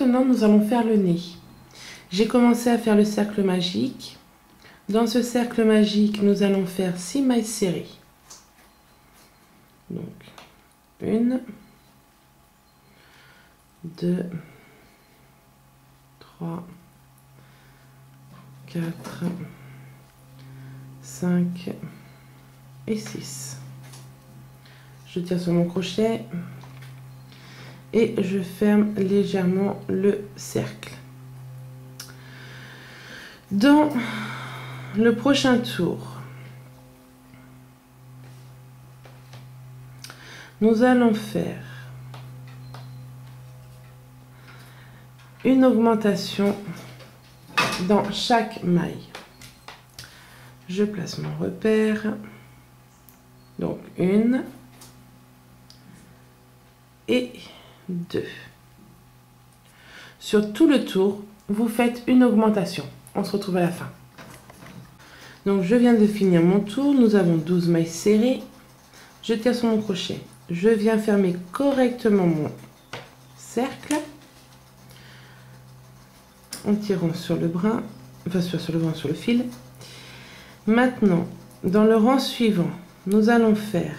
maintenant, nous allons faire le nez. J'ai commencé à faire le cercle magique. Dans ce cercle magique, nous allons faire 6 mailles serrées. Donc, 1, 2, 3, 4, 5 et 6. Je tire sur mon crochet et je ferme légèrement le cercle. Dans le prochain tour, nous allons faire une augmentation dans chaque maille. Je place mon repère, donc 1 et 2. Sur tout le tour, vous faites une augmentation. On se retrouve à la fin. Donc je viens de finir mon tour, nous avons 12 mailles serrées. Je tire sur mon crochet, je viens fermer correctement mon cercle en tirant sur le brin, enfin sur le fil. Maintenant, dans le rang suivant, nous allons faire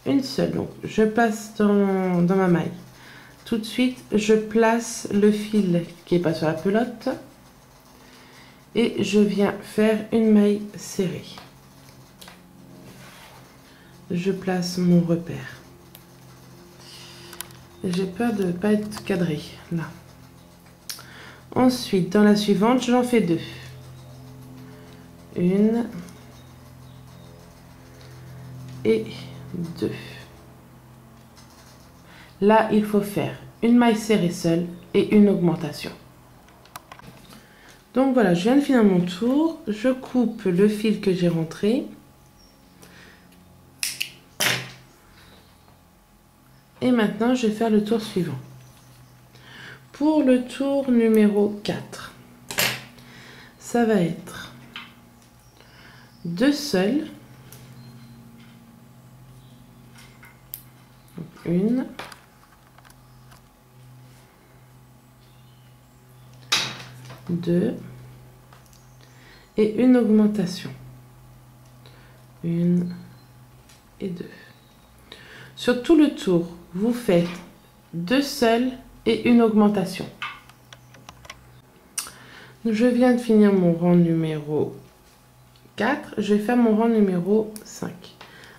une seule. Donc je passe dans ma maille. Tout de suite, je place le fil qui est pas sur la pelote et je viens faire une maille serrée. Je place mon repère. J'ai peur de ne pas être cadré là. Ensuite, dans la suivante, j'en fais 2. 1 et 2. Là, il faut faire une maille serrée seule et une augmentation. Donc voilà, je viens de finir mon tour. Je coupe le fil que j'ai rentré. Et maintenant, je vais faire le tour suivant. Pour le tour numéro 4, ça va être 2 seuls. 1, 2 et une augmentation. 1 et 2. Sur tout le tour, vous faites 2 seuls et une augmentation. Je viens de finir mon rang numéro 4. Je vais faire mon rang numéro 5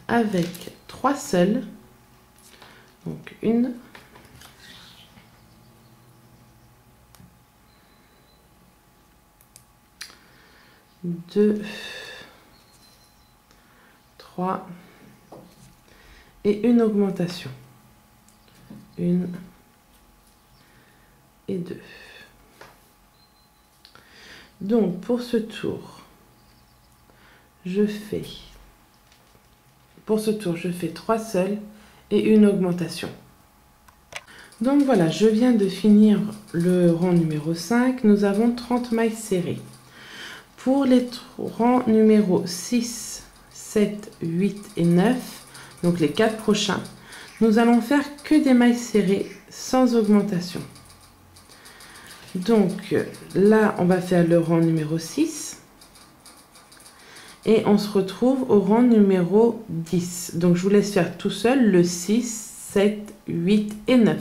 avec 3 seuls. Donc 1, 2, 3 et une augmentation. 1 et 2. Donc pour ce tour, je fais 3 seuls et une augmentation. Donc voilà, je viens de finir le rang numéro 5. Nous avons 30 mailles serrées. Pour les rangs numéro 6, 7, 8 et 9, donc les 4 prochains, nous allons faire que des mailles serrées sans augmentation. Donc là, on va faire le rang numéro 6 et on se retrouve au rang numéro 10. Donc je vous laisse faire tout seul le 6, 7, 8 et 9.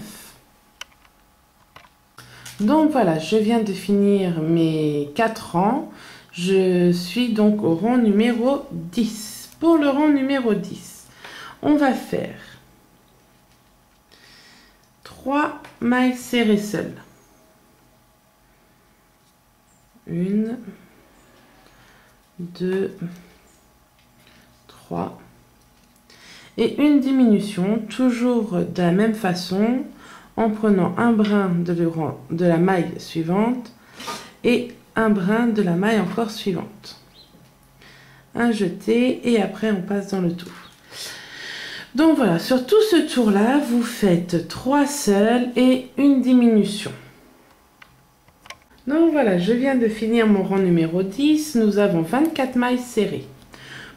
Donc voilà, je viens de finir mes 4 rangs. Je suis donc au rang numéro 10. Pour le rang numéro 10, on va faire 3 mailles serrées seules. 1, 2, 3 et une diminution, toujours de la même façon, en prenant un brin de la maille suivante et un brin de la maille encore suivante. Un jeté et après on passe dans le tour. Donc voilà, sur tout ce tour là, vous faites 3 seuls et une diminution. Donc voilà, je viens de finir mon rang numéro 10. Nous avons 24 mailles serrées.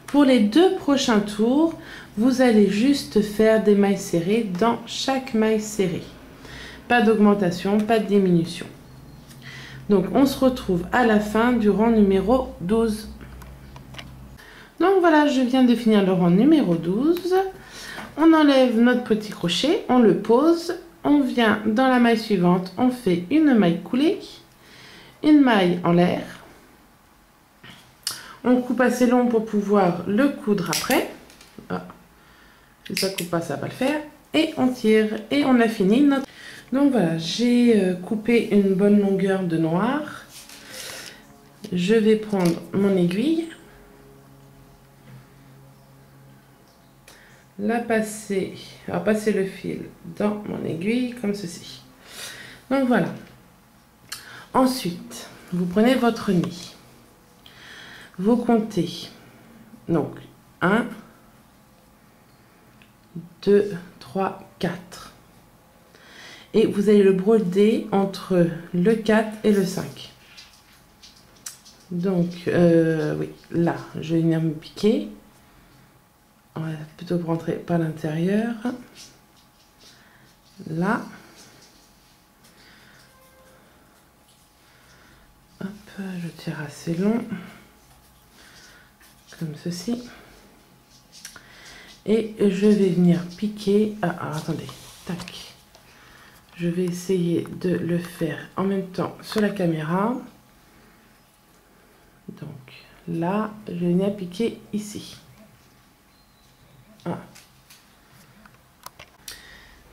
Pour les 2 prochains tours, vous allez juste faire des mailles serrées dans chaque maille serrée. pas d'augmentation, pas de diminution. Donc on se retrouve à la fin du rang numéro 12. Donc voilà, je viens de finir le rang numéro 12. On enlève notre petit crochet, on le pose, on vient dans la maille suivante, on fait une maille coulée, une maille en l'air. On coupe assez long pour pouvoir le coudre après. Ah, si ça coupe pas, ça va pas le faire. Et on tire et on a fini notre... Donc voilà, j'ai coupé une bonne longueur de noir. Je vais prendre mon aiguille. La passer, alors passer le fil dans mon aiguille comme ceci. Donc voilà. Ensuite, vous prenez votre nid. Vous comptez. Donc 1, 2, 3, 4. Et vous allez le broder entre le 4 et le 5. Donc, oui, là, je vais venir me piquer. On va plutôt rentrer par l'intérieur. Là. Hop, je tire assez long. Comme ceci. Et je vais venir piquer. Ah, attendez. Tac. Je vais essayer de le faire en même temps sur la caméra. Donc là, je vais venir piquer ici. Ah.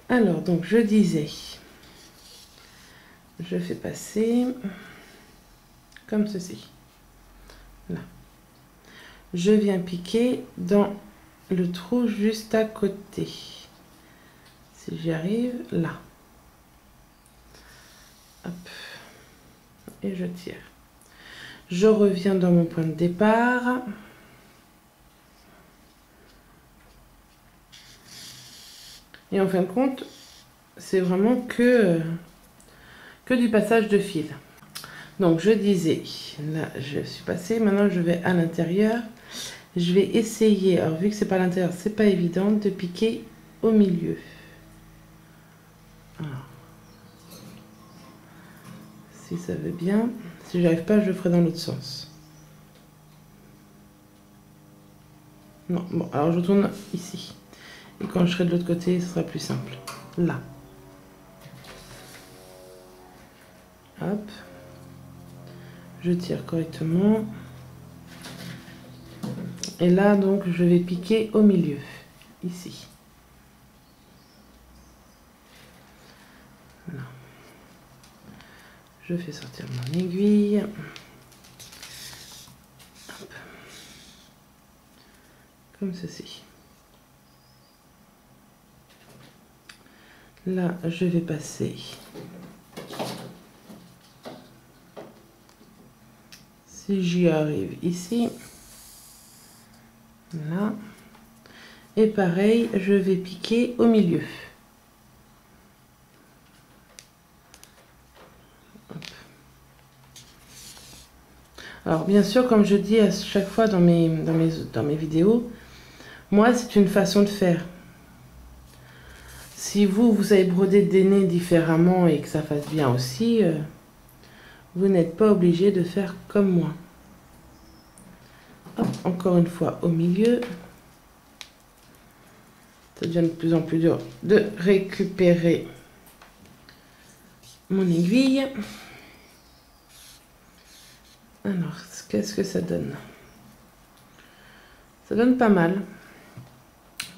Alors, donc je disais, je fais passer comme ceci. Là. Je viens piquer dans le trou juste à côté. Si j'y arrive, là. Hop. Et je tire. Je reviens dans mon point de départ. Et en fin de compte, c'est vraiment que du passage de fil. Donc je disais, là je suis passée, maintenant je vais à l'intérieur. Je vais essayer, alors vu que c'est pas à l'intérieur, c'est pas évident, de piquer au milieu. Alors, si ça veut bien, si j'arrive pas, je le ferai dans l'autre sens. Non, bon, alors je retourne ici. Et quand je serai de l'autre côté, ce sera plus simple. Là. Hop. Je tire correctement. Et là, donc, je vais piquer au milieu. Ici. Là. Je fais sortir mon aiguille. Hop. Comme ceci. Là, je vais passer si j'y arrive ici. Là. Et pareil, je vais piquer au milieu. Hop. Alors, bien sûr, comme je dis à chaque fois dans mes vidéos, moi, c'est une façon de faire. Si vous savez broder des nez différemment et que ça fasse bien aussi, vous n'êtes pas obligé de faire comme moi. Hop, encore une fois au milieu. Ça devient de plus en plus dur de récupérer mon aiguille. Alors, qu'est-ce que ça donne? Ça donne pas mal.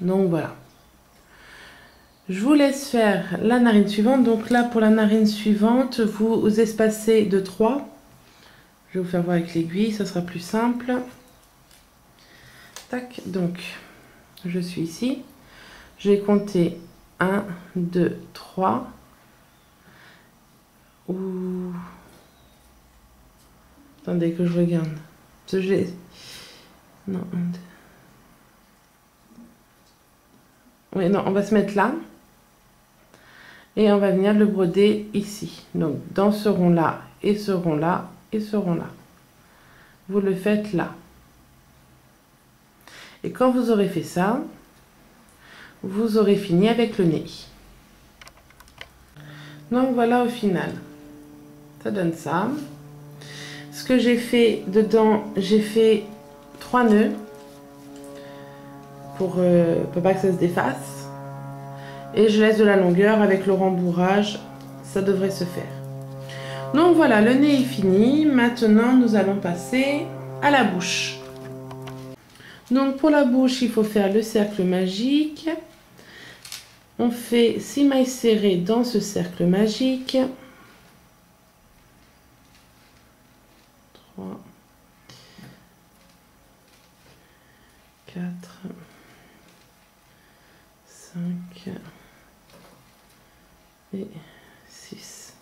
Donc voilà. Je vous laisse faire la narine suivante. Donc là, pour la narine suivante, vous espacez de 3. Je vais vous faire voir avec l'aiguille, ça sera plus simple. Tac, donc, je suis ici. Je vais compter 1, 2, 3. Ouh. Attendez que je regarde. Parce que non, 1, 2. Oui, non, on va se mettre là. Et on va venir le broder ici. Donc, dans ce rond-là, et ce rond-là, et ce rond-là. Vous le faites là. Et quand vous aurez fait ça, vous aurez fini avec le nez. Donc voilà au final. Ça donne ça. Ce que j'ai fait dedans, j'ai fait 3 nœuds pour pas que ça se défasse. Et je laisse de la longueur avec le rembourrage. Ça devrait se faire. Donc voilà, le nez est fini. Maintenant, nous allons passer à la bouche. Donc pour la bouche, il faut faire le cercle magique. On fait 6 mailles serrées dans ce cercle magique. 3, 4, 5 et 6.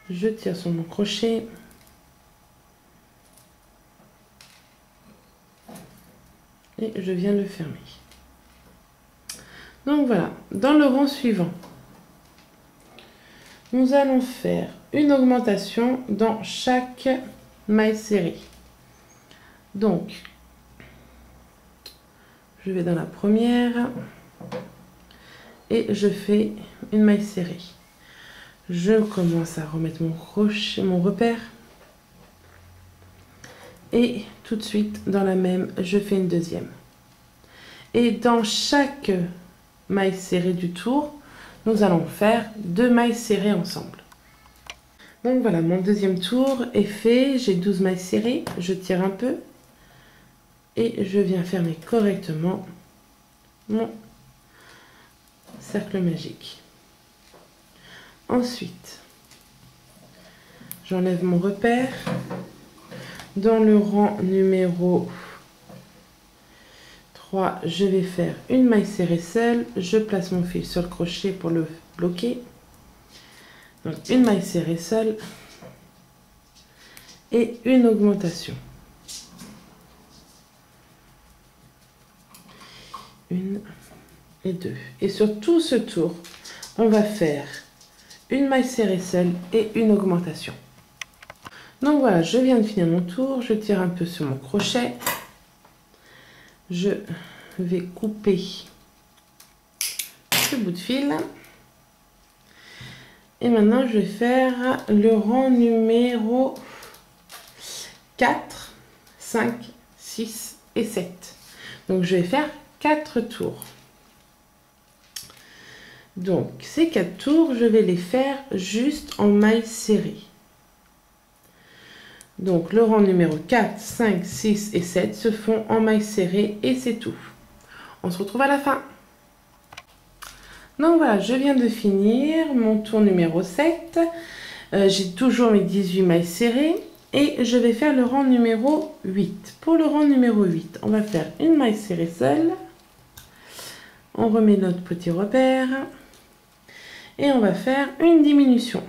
Je tire sur mon crochet. Et je viens le fermer. Donc voilà, dans le rang suivant, nous allons faire une augmentation dans chaque maille serrée. Donc, je vais dans la première et je fais une maille serrée. Je commence à remettre mon crochet, mon repère. Et tout de suite, dans la même, je fais une deuxième. Et dans chaque maille serrée du tour, nous allons faire 2 mailles serrées ensemble. Donc voilà, mon deuxième tour est fait. J'ai 12 mailles serrées. Je tire un peu. Et je viens fermer correctement mon cercle magique. Ensuite, j'enlève mon repère. Dans le rang numéro 3, je vais faire une maille serrée seule. Je place mon fil sur le crochet pour le bloquer. Donc une maille serrée seule et une augmentation. Une et deux. Et sur tout ce tour, on va faire une maille serrée seule et une augmentation. Donc voilà, je viens de finir mon tour, je tire un peu sur mon crochet, je vais couper ce bout de fil et maintenant je vais faire le rang numéro 4, 5, 6 et 7. Donc je vais faire 4 tours. Donc ces 4 tours, je vais les faire juste en maille serrée. Donc le rang numéro 4, 5, 6 et 7 se font en maille serrée et c'est tout. On se retrouve à la fin. Donc voilà, je viens de finir mon tour numéro 7. J'ai toujours mes 18 mailles serrées et je vais faire le rang numéro 8. Pour le rang numéro 8, on va faire une maille serrée seule. On remet notre petit repère et on va faire une diminution.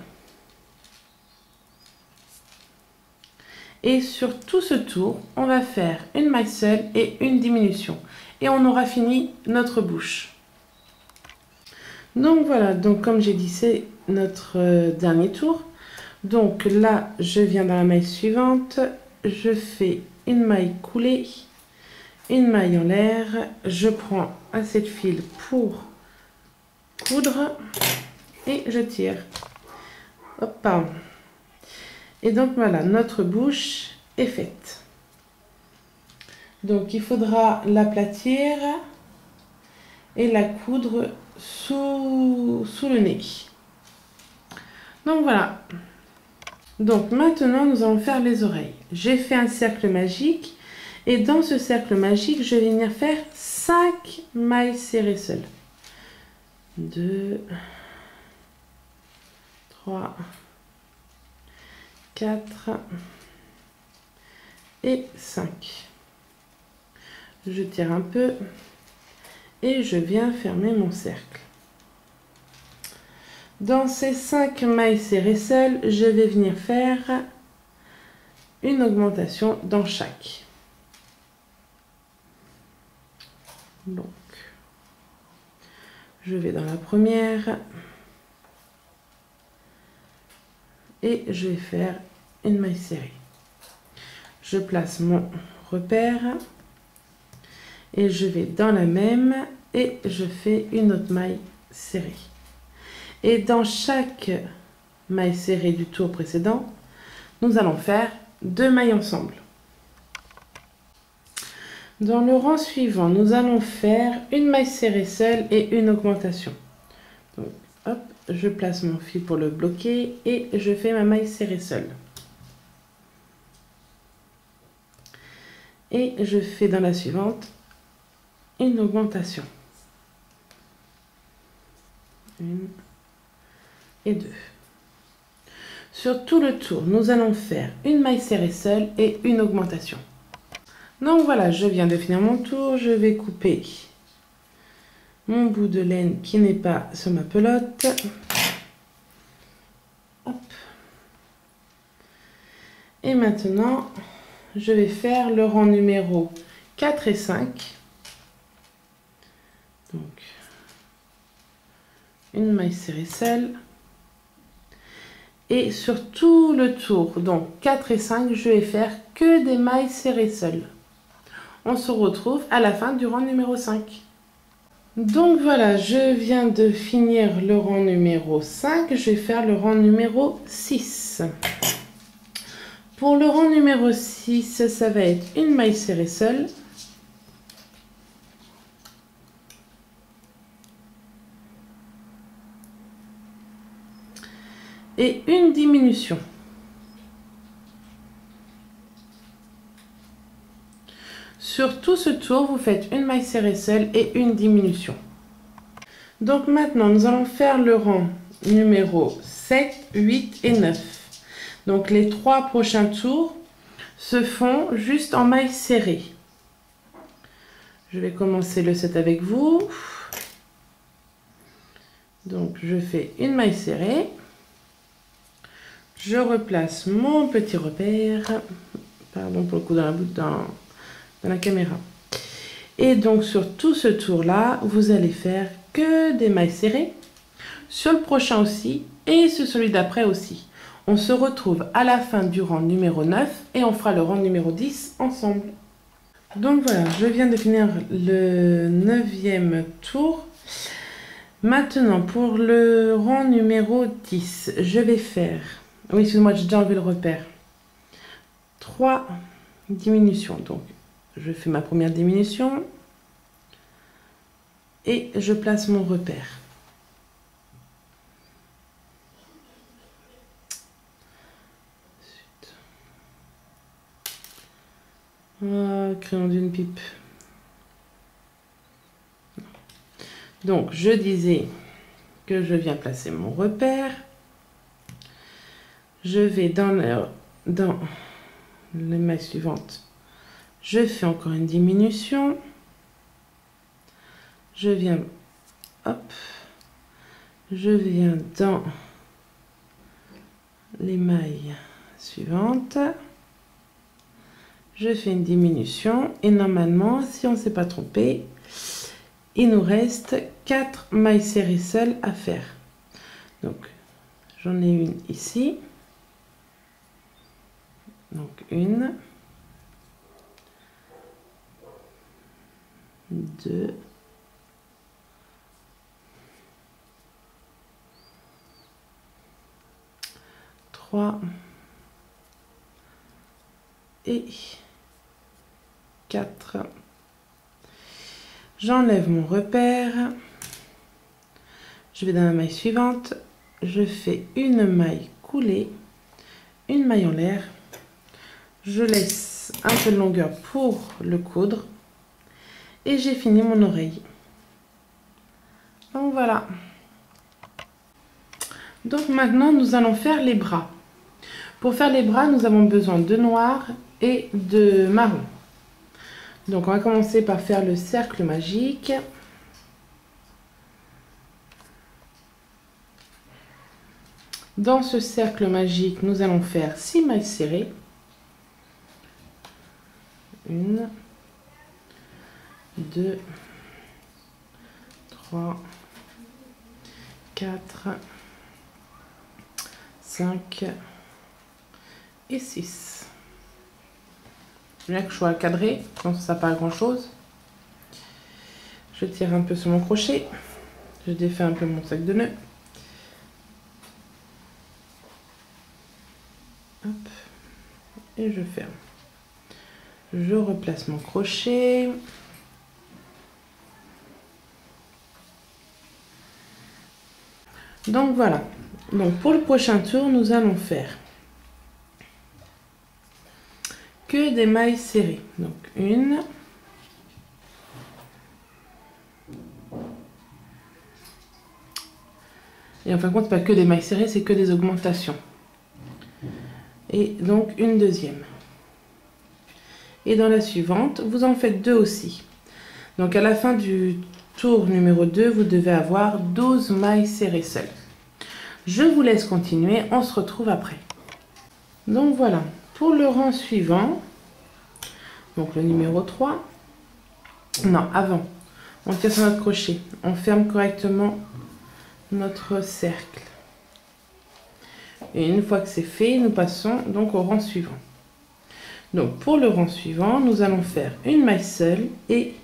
Et sur tout ce tour, on va faire une maille seule et une diminution. Et on aura fini notre bouche. Donc voilà, donc comme j'ai dit, c'est notre dernier tour. Donc là, je viens dans la maille suivante. Je fais une maille coulée, une maille en l'air. Je prends assez de fil pour coudre et je tire. Hop, pardon. Et donc voilà, notre bouche est faite. Donc il faudra l'aplatir et la coudre sous le nez. Donc voilà. Donc maintenant nous allons faire les oreilles. J'ai fait un cercle magique et dans ce cercle magique je vais venir faire 5 mailles serrées seules. 2, 3, 4 et 5. Je tire un peu et je viens fermer mon cercle. Dans ces 5 mailles serrées seules, je vais venir faire une augmentation dans chaque. Donc, je vais dans la première et je vais faire une maille serrée. Je place mon repère et je vais dans la même et je fais une autre maille serrée. Et dans chaque maille serrée du tour précédent, nous allons faire 2 mailles ensemble. Dans le rang suivant, nous allons faire une maille serrée seule et une augmentation. Donc, hop, je place mon fil pour le bloquer et je fais ma maille serrée seule. Et je fais dans la suivante une augmentation. 1 et 2. Sur tout le tour, nous allons faire une maille serrée seule et une augmentation. Donc voilà, je viens de finir mon tour. Je vais couper mon bout de laine qui n'est pas sur ma pelote. Hop. Et maintenant, je vais faire le rang numéro 4 et 5. Donc, une maille serrée seule. Et sur tout le tour, donc 4 et 5, je vais faire que des mailles serrées seules. On se retrouve à la fin du rang numéro 5. Donc voilà, je viens de finir le rang numéro 5. Je vais faire le rang numéro 6. Pour le rang numéro 6, ça va être une maille serrée seule. Et une diminution. Sur tout ce tour, vous faites une maille serrée seule et une diminution. Donc maintenant, nous allons faire le rang numéro 7, 8 et 9. Donc les 3 prochains tours se font juste en maille serrée. Je vais commencer le 7 avec vous. Donc je fais une maille serrée. Je replace mon petit repère. Pardon pour le coup dans la caméra. Et donc sur tout ce tour là, vous allez faire que des mailles serrées. Sur le prochain aussi et sur celui d'après aussi. On se retrouve à la fin du rang numéro 9 et on fera le rang numéro 10 ensemble. Donc voilà, je viens de finir le 9e tour. Maintenant pour le rang numéro 10, je vais faire... Oui, excusez-moi, j'ai déjà enlevé le repère. 3 diminutions. Donc, je fais ma première diminution. Et je place mon repère. Oh, crayon d'une pipe. Donc, je disais que je viens placer mon repère. Je vais dans les mailles suivantes. Je fais encore une diminution. Je viens, hop, je viens dans les mailles suivantes. Je fais une diminution et normalement, si on ne s'est pas trompé, il nous reste 4 mailles serrées seules à faire. Donc, j'en ai une ici. Donc, 1, 2, 3 et 4. J'enlève mon repère. Je vais dans la maille suivante. Je fais une maille coulée, une maille en l'air. Je laisse un peu de longueur pour le coudre. Et j'ai fini mon oreille. Donc voilà. Donc maintenant, nous allons faire les bras. Pour faire les bras, nous avons besoin de noir et de marron. Donc on va commencer par faire le cercle magique. Dans ce cercle magique, nous allons faire 6 mailles serrées. 1, 2, 3, 4, 5 et 6. Bien que je sois cadré, donc ça pas grand chose. Je tire un peu sur mon crochet. Je défais un peu mon sac de nœuds. Hop, et je ferme. Je replace mon crochet. Donc voilà. Donc pour le prochain tour, nous allons faire que des mailles serrées. Donc une, et en fin de compte, pas que des mailles serrées, c'est que des augmentations. Et donc une deuxième. Et dans la suivante, vous en faites deux aussi. Donc à la fin du tour numéro 2, vous devez avoir 12 mailles serrées seules. Je vous laisse continuer, on se retrouve après. Donc voilà, pour le rang suivant, donc le numéro 3, non, avant, on tire sur notre crochet, on ferme correctement notre cercle. Et une fois que c'est fait, nous passons donc au rang suivant. Donc pour le rang suivant, nous allons faire une maille seule et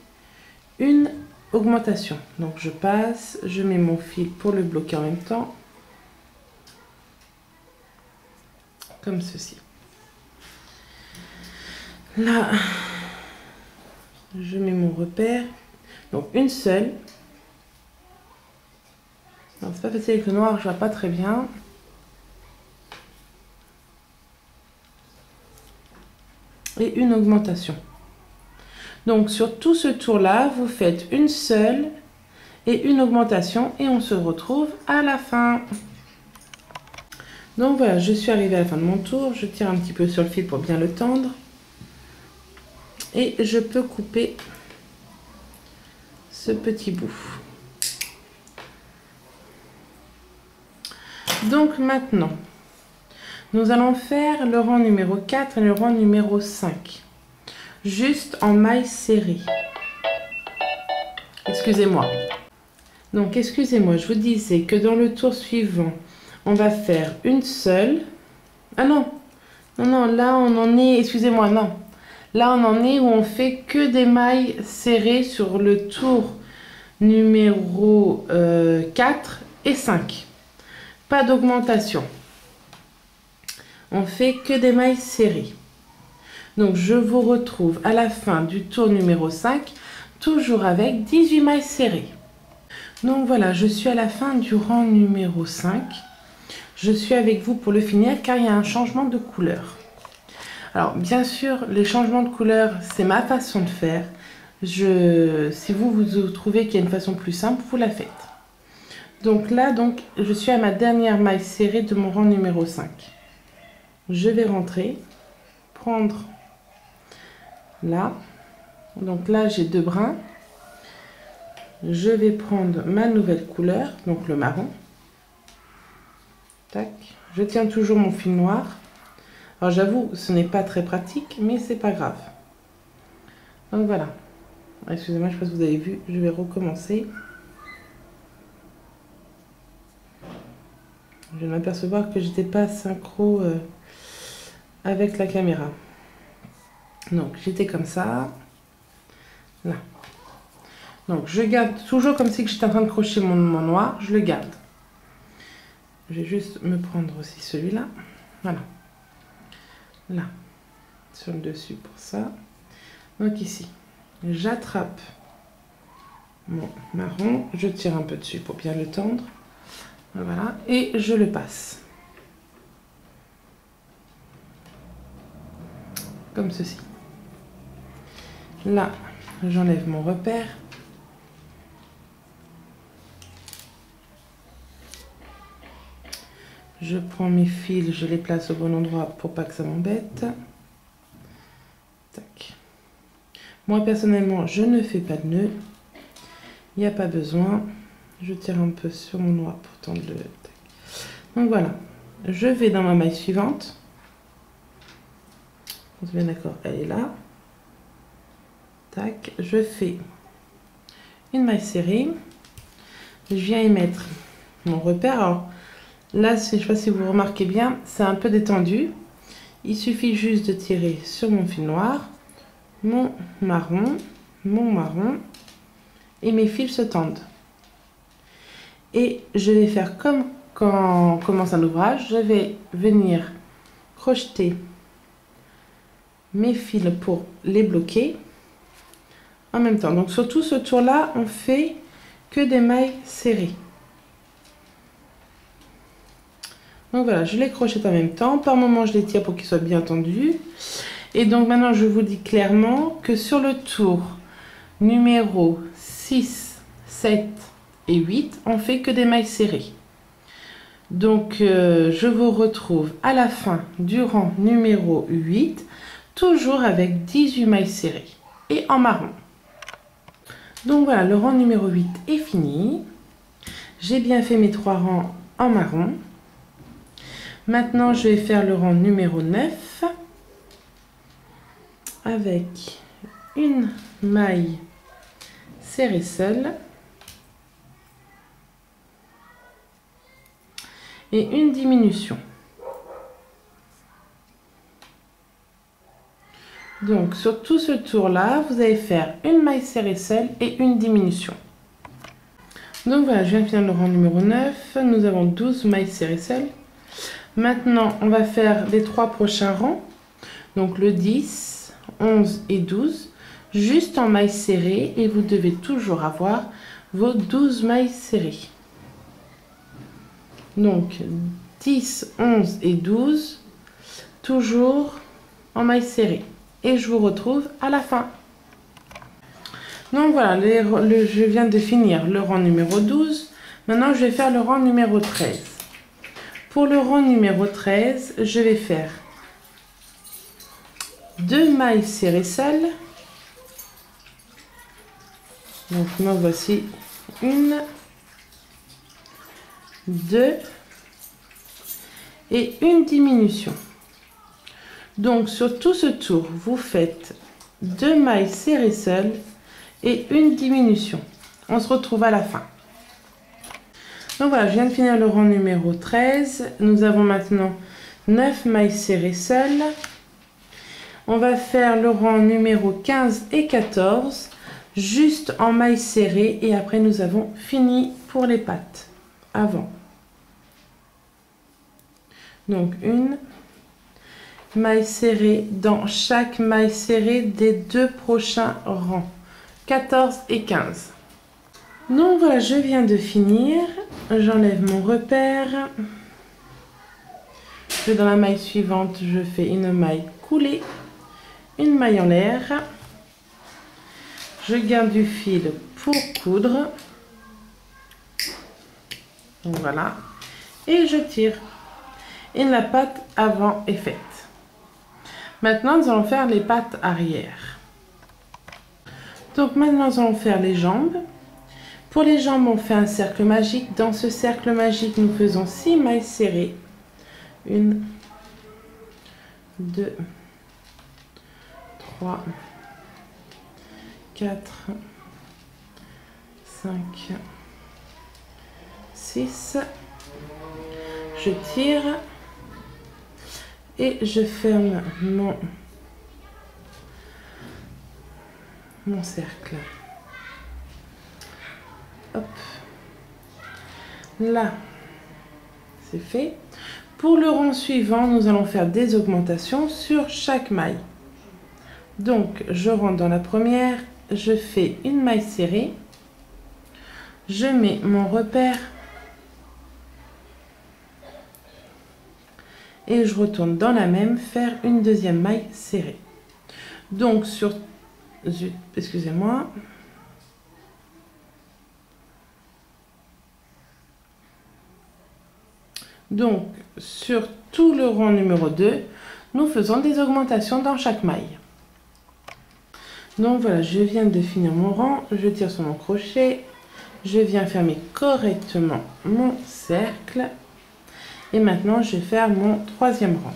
une augmentation. Donc je passe, je mets mon fil pour le bloquer en même temps, comme ceci. Là, je mets mon repère, donc une seule. C'est pas facile avec le noir, je vois pas très bien. Et une augmentation. Donc sur tout ce tour là, vous faites une seule et une augmentation et on se retrouve à la fin. Donc voilà, je suis arrivée à la fin de mon tour, je tire un petit peu sur le fil pour bien le tendre et je peux couper ce petit bout. Donc maintenant, nous allons faire le rang numéro 4 et le rang numéro 5. Juste en maille serrée. Excusez-moi. Donc, excusez-moi, je vous disais que dans le tour suivant, on va faire une seule. Ah non, non, non, là on en est, excusez-moi, non. Là on en est où on fait que des mailles serrées sur le tour numéro 4 et 5. Pas d'augmentation. On fait que des mailles serrées. Donc je vous retrouve à la fin du tour numéro 5, toujours avec 18 mailles serrées. Donc voilà, je suis à la fin du rang numéro 5. Je suis avec vous pour le finir car il y a un changement de couleur. Alors bien sûr, les changements de couleur, c'est ma façon de faire. Si vous trouvez qu'il y a une façon plus simple, vous la faites. Donc là, je suis à ma dernière maille serrée de mon rang numéro 5. Je vais rentrer, prendre là. Donc là, j'ai deux brins. Je vais prendre ma nouvelle couleur, donc le marron. Tac. Je tiens toujours mon fil noir. Alors j'avoue, ce n'est pas très pratique, mais c'est pas grave. Donc voilà. Excusez-moi, je ne sais pas si vous avez vu, je vais recommencer. Je viens de m'apercevoir que j'étais pas synchro avec la caméra. Donc j'étais comme ça. Là. Donc je garde toujours comme si j'étais en train de crocheter mon noir, je le garde. Je vais juste me prendre aussi celui-là. Voilà. Là. Sur le dessus pour ça. Donc ici. J'attrape mon marron. Je tire un peu dessus pour bien le tendre. Voilà. Et je le passe. Comme ceci. Là, j'enlève mon repère. Je prends mes fils, je les place au bon endroit pour pas que ça m'embête. Tac. Moi, personnellement, je ne fais pas de nœud. Il n'y a pas besoin. Je tire un peu sur mon noir pour tendre le... Tac. Donc voilà. Je vais dans ma maille suivante. On est bien d'accord, elle est là. Tac. Je fais une maille serrée. Je viens y mettre mon repère. Alors, là, je ne sais pas si vous remarquez bien, c'est un peu détendu. Il suffit juste de tirer sur mon fil noir, mon marron, et mes fils se tendent. Et je vais faire comme quand on commence un ouvrage, je vais venir crocheter mes fils pour les bloquer en même temps. Donc sur tout ce tour là on fait que des mailles serrées. Donc voilà, je les crochette en même temps. Par moment, je les tire pour qu'ils soient bien tendus. Et donc maintenant, je vous dis clairement que sur le tour numéro 6, 7 et 8, on fait que des mailles serrées. Donc je vous retrouve à la fin du rang numéro 8, toujours avec 18 mailles serrées et en marron. Donc voilà, le rang numéro 8 est fini. J'ai bien fait mes 3 rangs en marron. Maintenant, je vais faire le rang numéro 9 avec une maille serrée seule et une diminution. Donc, sur tout ce tour-là, vous allez faire une maille serrée seule et une diminution. Donc voilà, je viens de finir le rang numéro 9. Nous avons 12 mailles serrées seules. Maintenant, on va faire les 3 prochains rangs. Donc le 10, 11 et 12, juste en mailles serrées. Et vous devez toujours avoir vos 12 mailles serrées. Donc 10, 11 et 12, toujours en mailles serrées. Et je vous retrouve à la fin. Donc voilà, je viens de finir le rang numéro 12. Maintenant, je vais faire le rang numéro 13. Pour le rang numéro 13, je vais faire 2 mailles serrées seules. Donc, me voici 1, 2 et une diminution. Donc, sur tout ce tour, vous faites 2 mailles serrées seules et une diminution. On se retrouve à la fin. Donc voilà, je viens de finir le rang numéro 13. Nous avons maintenant 9 mailles serrées seules. On va faire le rang numéro 15 et 14, juste en mailles serrées. Et après, nous avons fini pour les pattes avant. Donc, une maille serrée dans chaque maille serrée des 2 prochains rangs, 14 et 15. Donc voilà, je viens de finir. J'enlève mon repère. Dans la maille suivante, je fais une maille coulée, une maille en l'air. Je garde du fil pour coudre. Donc voilà. Et je tire. Et la patte avant est faite. Maintenant, nous allons faire les pattes arrière. Donc maintenant, nous allons faire les jambes. Pour les jambes, on fait un cercle magique. Dans ce cercle magique, nous faisons 6 mailles serrées. 1, 2, 3, 4, 5, 6. Je tire et je ferme mon cercle. Hop. Là, c'est fait. Pour le rang suivant, nous allons faire des augmentations sur chaque maille. Donc, je rentre dans la première, je fais une maille serrée, je mets mon repère et je retourne dans la même faire une deuxième maille serrée. Donc, excusez-moi. Donc, sur tout le rang numéro 2, nous faisons des augmentations dans chaque maille. Donc voilà, je viens de finir mon rang, je tire sur mon crochet, je viens fermer correctement mon cercle. Et maintenant, je vais faire mon troisième rang.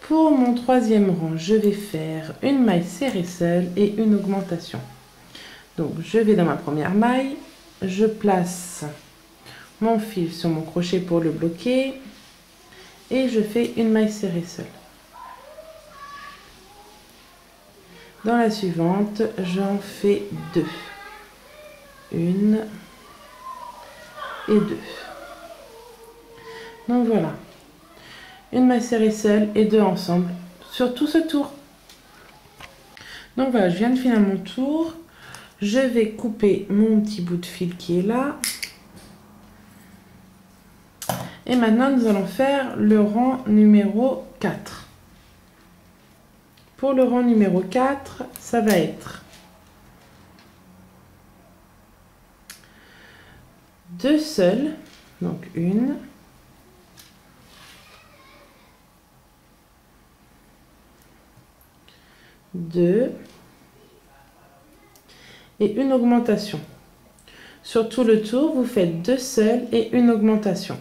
Pour mon troisième rang, je vais faire une maille serrée seule et une augmentation. Donc, je vais dans ma première maille, je place mon fil sur mon crochet pour le bloquer et je fais une maille serrée seule. Dans la suivante, j'en fais 2. 1 et 2. Donc voilà. une maille serrée seule et 2 ensemble sur tout ce tour. Donc voilà, je viens de finir mon tour. Je vais couper mon petit bout de fil qui est là. Et maintenant, nous allons faire le rang numéro 4. Pour le rang numéro 4, ça va être 2 seuls, donc 1, 2 et une augmentation. Sur tout le tour, vous faites 2 seuls et une augmentation.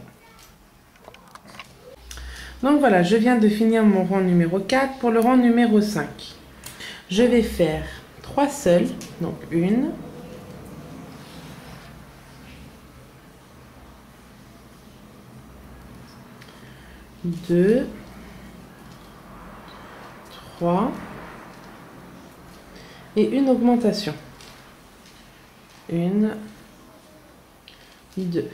Donc voilà, je viens de finir mon rang numéro 4. Pour le rang numéro 5, je vais faire 3 seuls, donc 1, 2, 3 et une augmentation. 1, 2.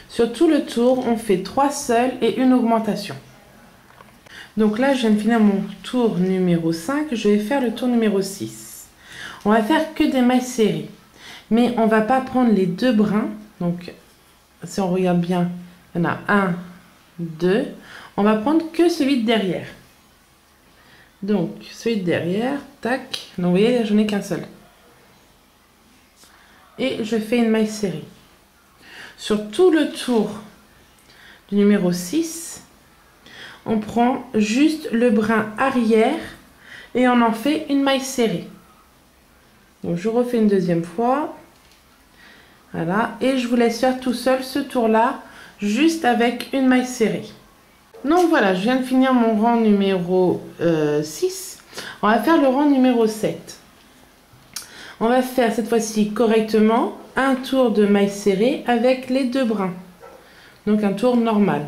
Sur tout le tour, on fait 3 seuls et une augmentation. Donc là, je viens de finir mon tour numéro 5. Je vais faire le tour numéro 6. On va faire que des mailles serrées. Mais on ne va pas prendre les 2 brins. Donc, si on regarde bien, il y en a 1, 2. On va prendre que celui de derrière. Donc, celui de derrière, tac. Donc, vous voyez, je n'ai qu'un seul. Et je fais une maille serrée. Sur tout le tour du numéro 6, on prend juste le brin arrière et on en fait une maille serrée. Donc, je refais une deuxième fois. Voilà. Et je vous laisse faire tout seul ce tour-là, juste avec une maille serrée. Donc voilà, je viens de finir mon rang numéro 6. On va faire le rang numéro 7. On va faire cette fois-ci correctement un tour de maille serrée avec les 2 brins. Donc un tour normal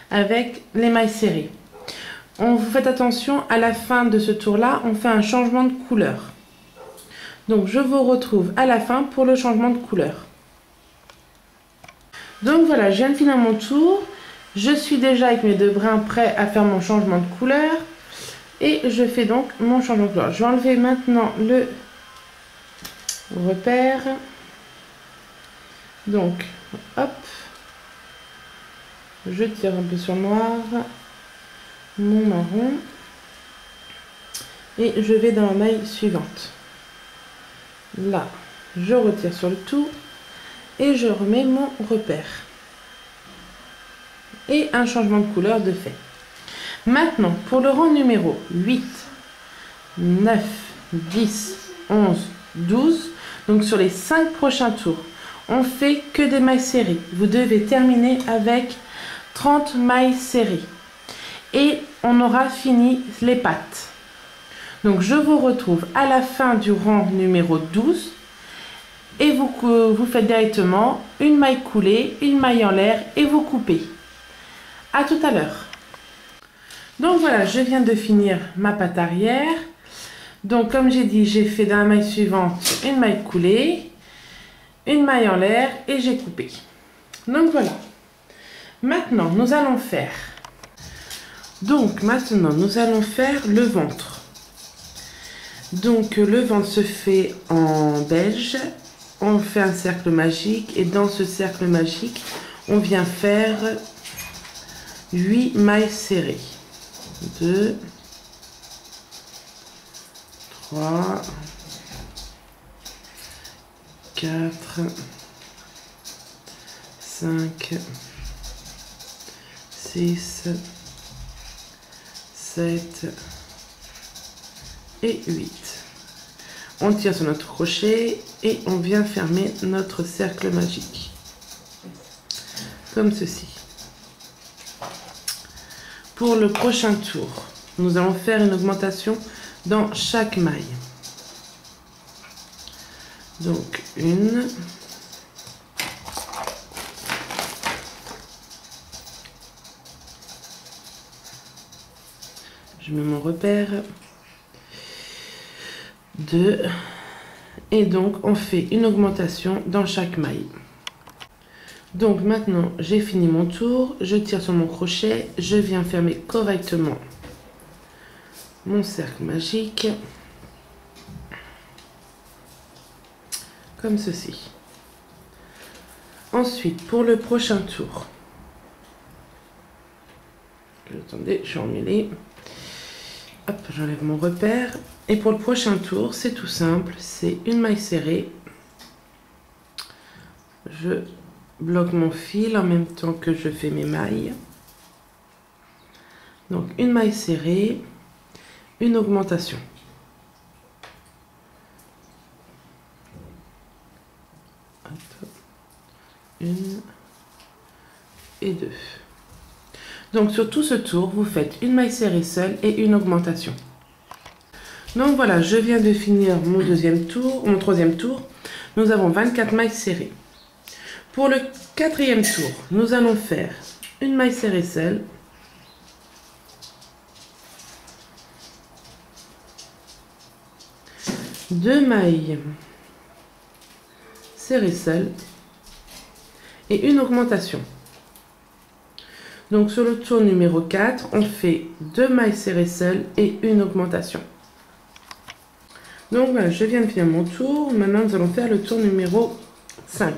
avec les mailles serrées. Vous faites attention, à la fin de ce tour-là, on fait un changement de couleur. Donc je vous retrouve à la fin pour le changement de couleur. Donc voilà, je viens de finir mon tour. Je suis déjà avec mes 2 brins prêts à faire mon changement de couleur. Et je fais donc mon changement de couleur. Je vais enlever maintenant le repère. Donc, hop. Je tire un peu sur le noir. Mon marron. Et je vais dans la maille suivante. Là, je retire sur le tout. Et je remets mon repère. Et un changement de couleur de fait. Maintenant, pour le rang numéro 8, 9, 10, 11, 12, donc sur les 5 prochains tours, on fait que des mailles serrées. Vous devez terminer avec 30 mailles serrées. Et on aura fini les pattes. Donc je vous retrouve à la fin du rang numéro 12 et vous faites directement une maille coulée, une maille en l'air et vous coupez. À tout à l'heure. Donc voilà, je viens de finir ma patte arrière. Donc comme j'ai dit, j'ai fait dans la maille suivante une maille coulée, une maille en l'air et j'ai coupé. Donc voilà. Maintenant, nous allons faire le ventre. Donc le ventre se fait en beige. On fait un cercle magique et dans ce cercle magique, on vient faire 8 mailles serrées. 2, 3, 4, 5, 6, 7 et 8. On tire sur notre crochet et on vient fermer notre cercle magique. Comme ceci. Pour le prochain tour, nous allons faire une augmentation dans chaque maille. Donc une, je mets mon repère, 2, et donc on fait une augmentation dans chaque maille. Donc maintenant j'ai fini mon tour, je tire sur mon crochet, je viens fermer correctement mon cercle magique comme ceci. Ensuite pour le prochain tour, attendez, je suis emmêlée. Hop, j'enlève mon repère. Et pour le prochain tour, c'est tout simple, c'est une maille serrée. Je bloque mon fil en même temps que je fais mes mailles. Donc une maille serrée, une augmentation. Hop. Une et deux. Donc sur tout ce tour, vous faites une maille serrée seule et une augmentation. Donc voilà, je viens de finir mon troisième tour. Nous avons 24 mailles serrées. Pour le quatrième tour, nous allons faire une maille serrée seule, deux mailles serrées seules et une augmentation. Donc sur le tour numéro 4, on fait deux mailles serrées seules et une augmentation. Donc voilà, je viens de finir mon tour. Maintenant, nous allons faire le tour numéro 5.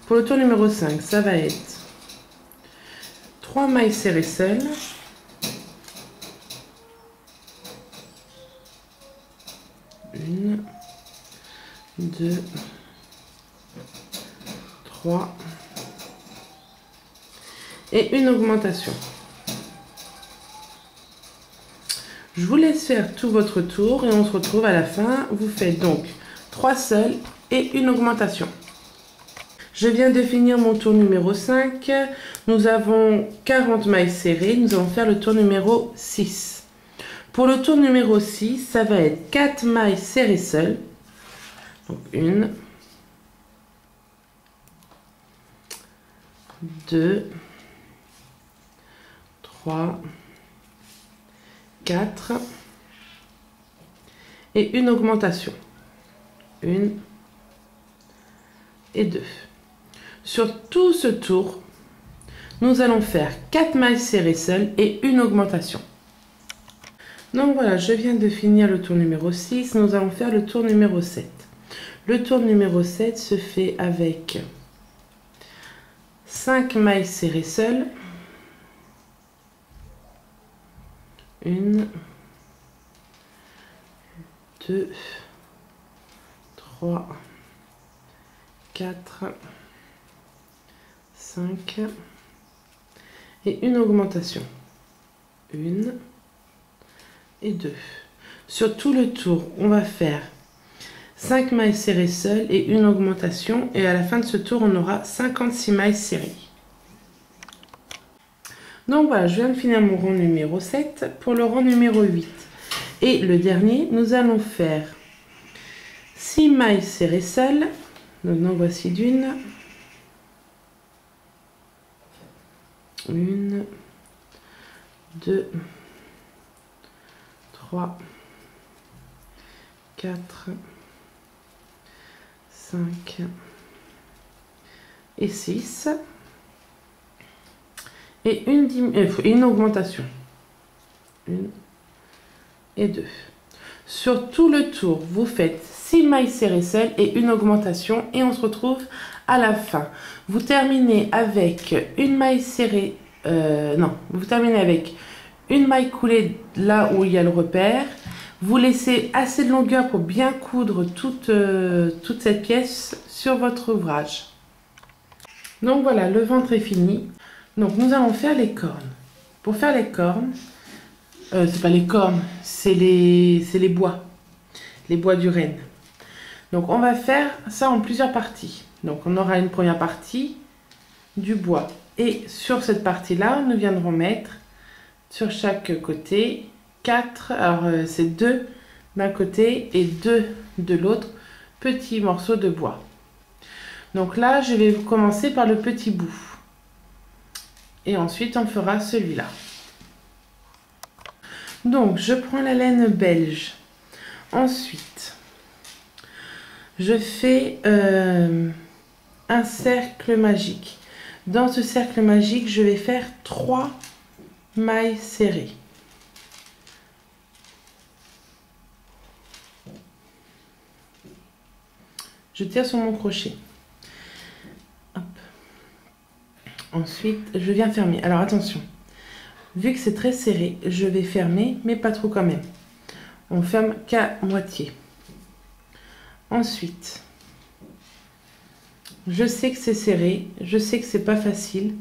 Pour le tour numéro 5, ça va être 3 mailles serrées seules, une, deux, trois et une augmentation. Je vous laisse faire tout votre tour et on se retrouve à la fin. Vous faites donc 3 seules et une augmentation. Je viens de finir mon tour numéro 5. Nous avons 40 mailles serrées. Nous allons faire le tour numéro 6. Pour le tour numéro 6, ça va être 4 mailles serrées seules. Donc une, deux, trois, 4 et une augmentation, une et deux. Sur tout ce tour, nous allons faire 4 mailles serrées seules et une augmentation. Donc voilà, je viens de finir le tour numéro 6, nous allons faire le tour numéro 7. Le tour numéro 7 se fait avec 5 mailles serrées seules, une, deux, trois, 4, 5 et une augmentation, une et deux. Sur tout le tour, on va faire 5 mailles serrées seules et une augmentation, et à la fin de ce tour, on aura 56 mailles serrées. Donc voilà, je viens de finir mon rang numéro 7. Pour le rang numéro 8 et le dernier, nous allons faire 6 mailles serrées seules. Donc voici d'une, une, deux, trois, 4, 5 et 6. Et une augmentation. Une et deux. Sur tout le tour, vous faites 6 mailles serrées seules et une augmentation. Et on se retrouve à la fin. Vous terminez avec une maille serrée. Vous terminez avec une maille coulée là où il y a le repère. Vous laissez assez de longueur pour bien coudre toute cette pièce sur votre ouvrage. Donc voilà, le ventre est fini. Donc nous allons faire les cornes. Pour faire les cornes, c'est pas les cornes, c'est les bois du renne. Donc on va faire ça en plusieurs parties. Donc on aura une première partie du bois. Et sur cette partie-là, nous viendrons mettre sur chaque côté 4, alors c'est 2 d'un côté et 2 de l'autre, petits morceaux de bois. Donc là, je vais commencer par le petit bout. Et ensuite, on fera celui-là. Donc, je prends la laine belge. Ensuite, je fais un cercle magique. Dans ce cercle magique, je vais faire 3 mailles serrées. Je tire sur mon crochet. Hop. Ensuite, je viens fermer. Alors attention, vu que c'est très serré, je vais fermer, mais pas trop quand même. On ferme qu'à moitié. Ensuite, je sais que c'est serré, je sais que c'est pas facile,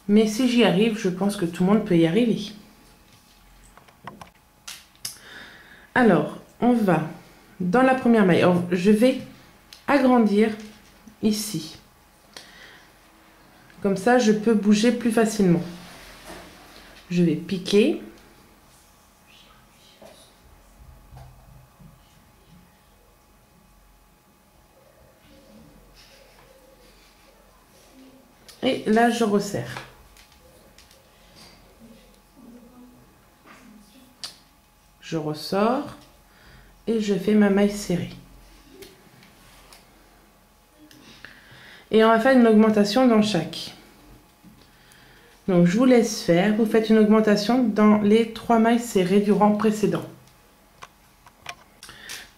mais si j'y arrive, je pense que tout le monde peut y arriver. Alors, on va dans la première maille. Alors, je vais agrandir ici. Comme ça, je peux bouger plus facilement. Je vais piquer. Et là, je resserre. Je ressors et je fais ma maille serrée. Et on va faire une augmentation dans chaque. Donc, je vous laisse faire. Vous faites une augmentation dans les 3 mailles serrées du rang précédent.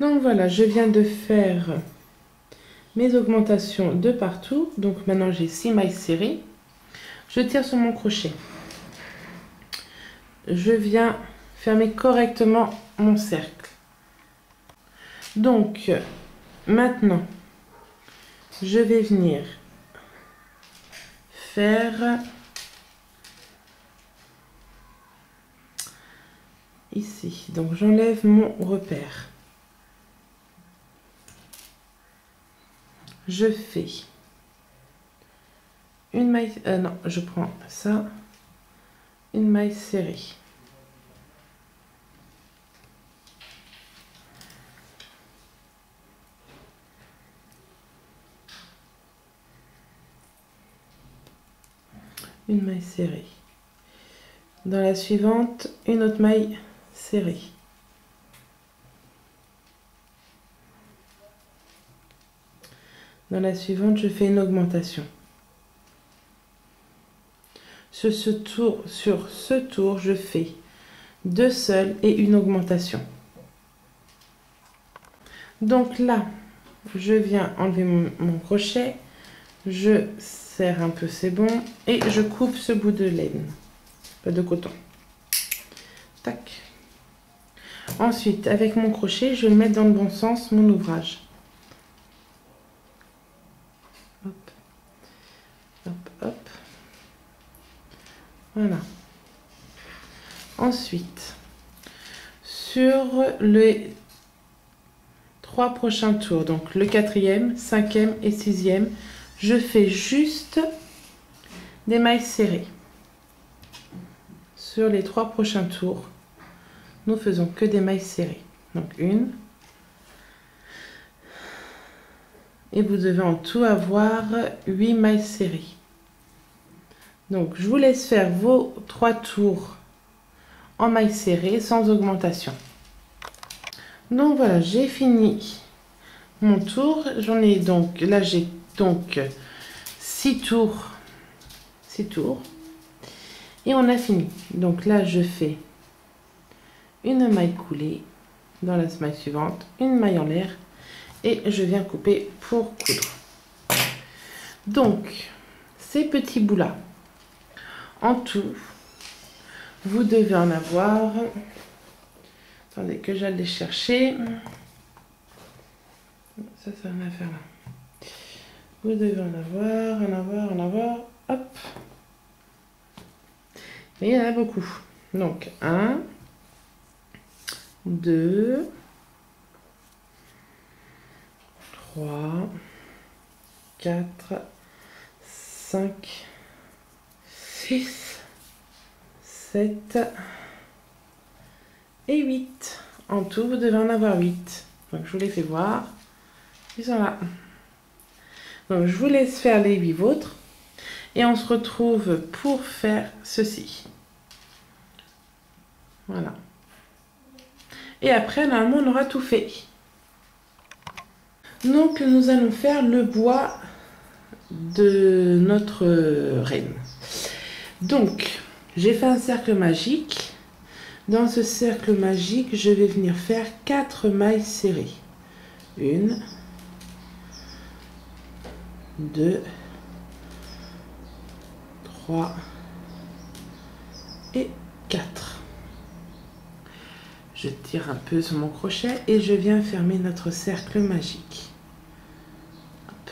Donc, voilà, je viens de faire mes augmentations de partout. Donc, maintenant, j'ai 6 mailles serrées. Je tire sur mon crochet. Je viens fermer correctement mon cercle. Donc, maintenant, je vais venir faire ici. Donc, j'enlève mon repère. Je fais une maille... non, je prends ça. Une maille serrée. Une maille serrée. Dans la suivante, une autre maille serrée. Dans la suivante, je fais une augmentation. Sur ce tour, je fais 2 seuls et une augmentation. Donc là, je viens enlever mon crochet, je serre un peu, c'est bon, et je coupe ce bout de laine, de coton. Tac. Ensuite, avec mon crochet, je vais mettre dans le bon sens mon ouvrage. Hop, hop, hop. Voilà. Ensuite, sur les 3 prochains tours, donc le 4e, 5e et 6e, je fais juste des mailles serrées. Sur les 3 prochains tours, nous faisons que des mailles serrées. Donc une. Et vous devez en tout avoir 8 mailles serrées. Donc je vous laisse faire vos 3 tours en mailles serrées sans augmentation. Donc voilà, j'ai fini mon tour. J'en ai donc, là j'ai donc 6 tours. 6 tours. Et on a fini. Donc là je fais une maille coulée dans la maille suivante, une maille en l'air et je viens couper pour coudre. Donc ces petits bouts là, en tout, vous devez en avoir... Attendez que j'aille les chercher. Ça va faire là. Vous devez en avoir. Hop. Et il y en a beaucoup. Donc 1, 2, 3, 4, 5, 6, 7 et 8. En tout, vous devez en avoir 8. Donc, je vous les fais voir. Ils sont là. Donc, je vous laisse faire les 8 vôtres. Et on se retrouve pour faire ceci. Voilà. Et après, normalement, on aura tout fait. Donc, nous allons faire le bois de notre reine. Donc, j'ai fait un cercle magique. Dans ce cercle magique, je vais venir faire 4 mailles serrées. 1, 2, 3 et 4. Je tire un peu sur mon crochet et je viens fermer notre cercle magique. Hop.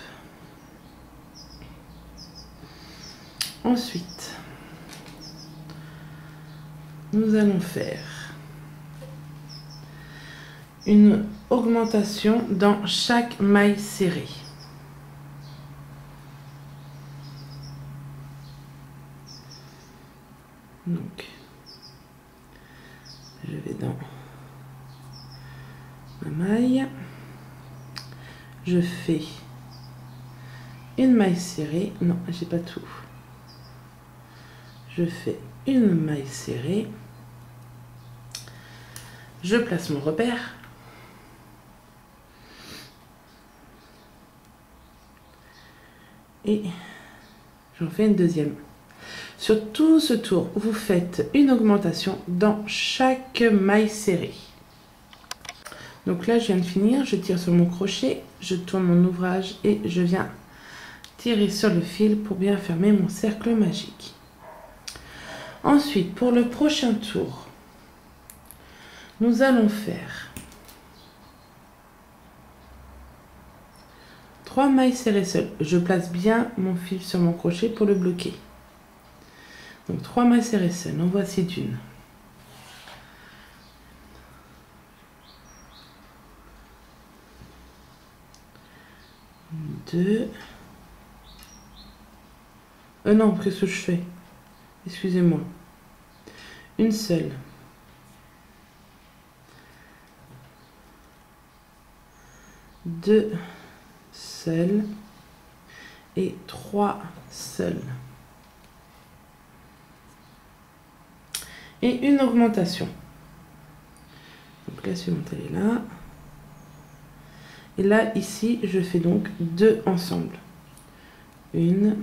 Ensuite, nous allons faire une augmentation dans chaque maille serrée. Donc, je vais dans ma maille, je fais une maille serrée, non, j'ai pas tout. Je fais une maille serrée, je place mon repère, et j'en fais une deuxième. Sur tout ce tour, vous faites une augmentation dans chaque maille serrée. Donc là, je viens de finir, je tire sur mon crochet, je tourne mon ouvrage et je viens tirer sur le fil pour bien fermer mon cercle magique. Ensuite, pour le prochain tour, nous allons faire 3 mailles serrées seules. Je place bien mon fil sur mon crochet pour le bloquer. Donc 3 mailles serrées seules, en voici d'une. 2. Non, qu'est-ce que je fais? Excusez-moi. Une seule. 2 seules et 3 seules. Et une augmentation. Donc la suivante elle est là. Et là ici je fais donc 2 ensemble. 1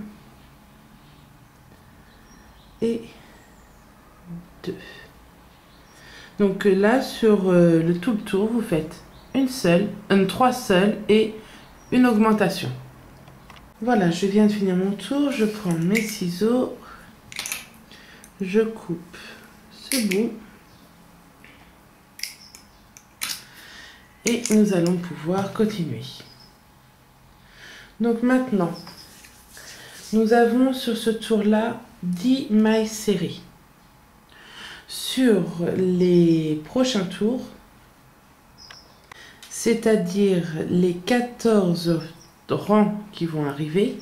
et 2. Donc là sur tout le tour vous faites une seule, 3 seules et une augmentation. Voilà, je viens de finir mon tour, je prends mes ciseaux, je coupe ce bout et nous allons pouvoir continuer. Donc maintenant, nous avons sur ce tour-là 10 mailles serrées. Sur les prochains tours, c'est-à-dire les 14 rangs qui vont arriver,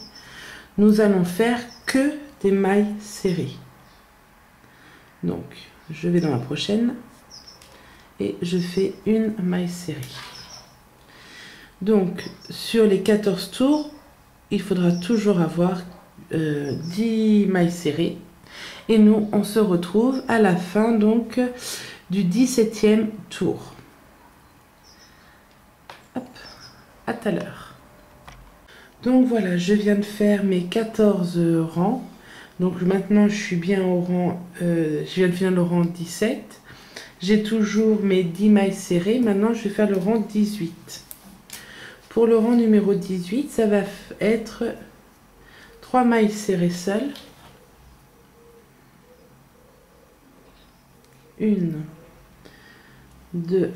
nous allons faire que des mailles serrées. Donc, je vais dans la prochaine et je fais une maille serrée. Donc, sur les 14 tours, il faudra toujours avoir 10 mailles serrées. Et nous, on se retrouve à la fin donc du 17e tour. Hop, à tout à l'heure. Donc voilà, je viens de faire mes 14 rangs. Donc maintenant, je suis bien au rang, je viens de finir le rang 17. J'ai toujours mes 10 mailles serrées. Maintenant, je vais faire le rang 18. Pour le rang numéro 18, ça va être 3 mailles serrées seules. 1, 2,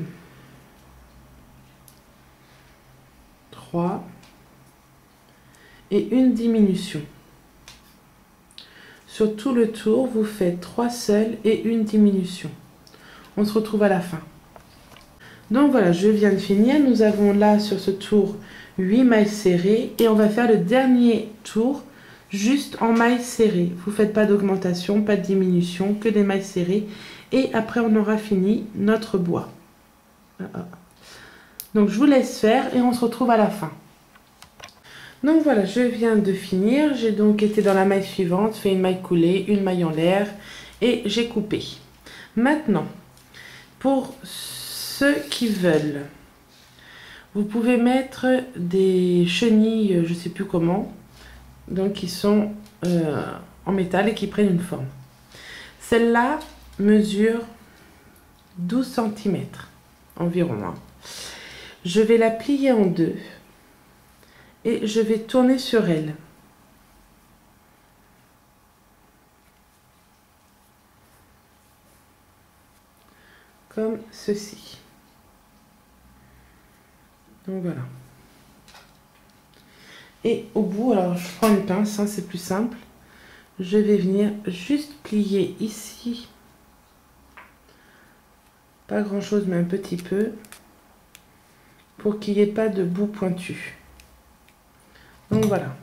3 et une diminution. Sur tout le tour, vous faites 3 seules et une diminution. On se retrouve à la fin. Donc voilà, je viens de finir. Nous avons là sur ce tour 8 mailles serrées et on va faire le dernier tour juste en mailles serrées. Vous ne faites pas d'augmentation, pas de diminution, que des mailles serrées. Et après, on aura fini notre bois. Donc, je vous laisse faire et on se retrouve à la fin. Donc, voilà, je viens de finir. J'ai donc été dans la maille suivante, fait une maille coulée, une maille en l'air et j'ai coupé. Maintenant, pour ceux qui veulent, vous pouvez mettre des chenilles, je ne sais plus comment, donc qui sont en métal et qui prennent une forme. Celle-là mesure 12 cm environ, hein. Je vais la plier en deux et je vais tourner sur elle. Comme ceci. Donc voilà. Et au bout, alors je prends une pince, hein, c'est plus simple. Je vais venir juste plier ici. Pas grand chose, mais un petit peu. Pour qu'il n'y ait pas de bout pointu. Donc voilà.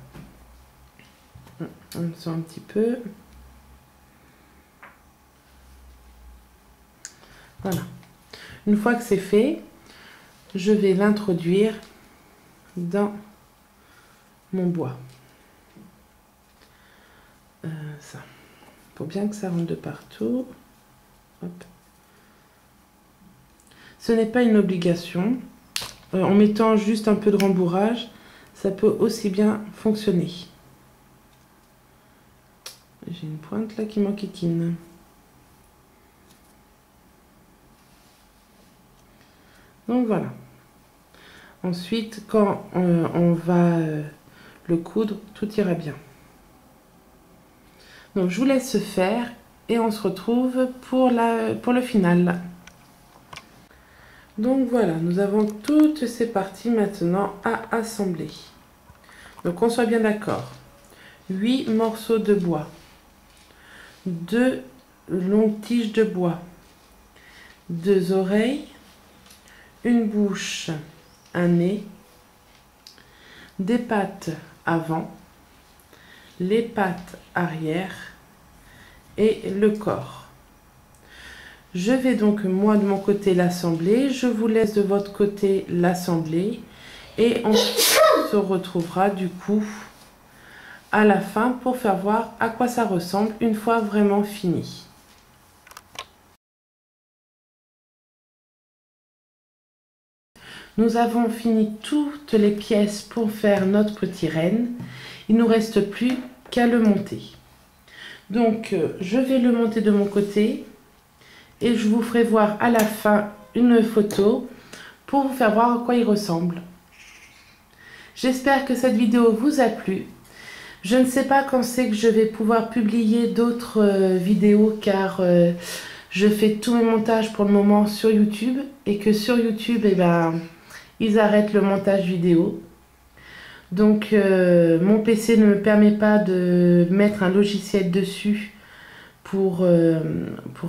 On sent un petit peu. Voilà. Une fois que c'est fait, je vais l'introduire dans mon bois. Ça. Faut bien que ça rentre de partout. Hop. Ce n'est pas une obligation. En mettant juste un peu de rembourrage, ça peut aussi bien fonctionner. J'ai une pointe là qui m'enquiquine. Donc voilà. Ensuite, quand on va le coudre, tout ira bien. Donc je vous laisse faire et on se retrouve pour le final. Donc voilà, nous avons toutes ces parties maintenant à assembler. Donc qu'on soit bien d'accord. 8 morceaux de bois. 2 longues tiges de bois. 2 oreilles. Une bouche, un nez. Des pattes avant. Les pattes arrière. Et le corps. Je vais donc moi de mon côté l'assembler, je vous laisse de votre côté l'assembler et on se retrouvera du coup à la fin pour faire voir à quoi ça ressemble une fois vraiment fini. Nous avons fini toutes les pièces pour faire notre petit renne, il ne nous reste plus qu'à le monter. Donc je vais le monter de mon côté. Et je vous ferai voir à la fin une photo pour vous faire voir à quoi il ressemble. J'espère que cette vidéo vous a plu. Je ne sais pas quand c'est que je vais pouvoir publier d'autres vidéos car je fais tous mes montages pour le moment sur YouTube et que sur YouTube, eh ben, ils arrêtent le montage vidéo. Donc mon PC ne me permet pas de mettre un logiciel dessus pour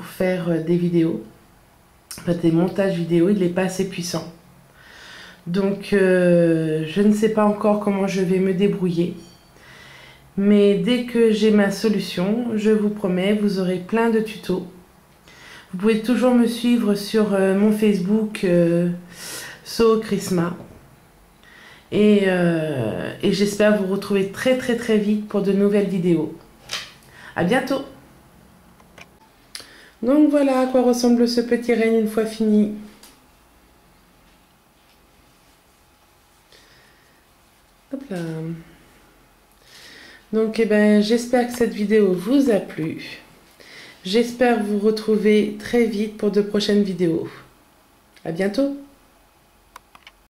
faire des vidéos, enfin, des montages vidéo, il n'est pas assez puissant. Donc je ne sais pas encore comment je vais me débrouiller. Mais dès que j'ai ma solution, je vous promets, vous aurez plein de tutos. Vous pouvez toujours me suivre sur mon Facebook So Chrisma. Et j'espère vous retrouver très vite pour de nouvelles vidéos. À bientôt! Donc voilà à quoi ressemble ce petit renne une fois fini. Hop là. Donc j'espère que cette vidéo vous a plu. J'espère vous retrouver très vite pour de prochaines vidéos. À bientôt.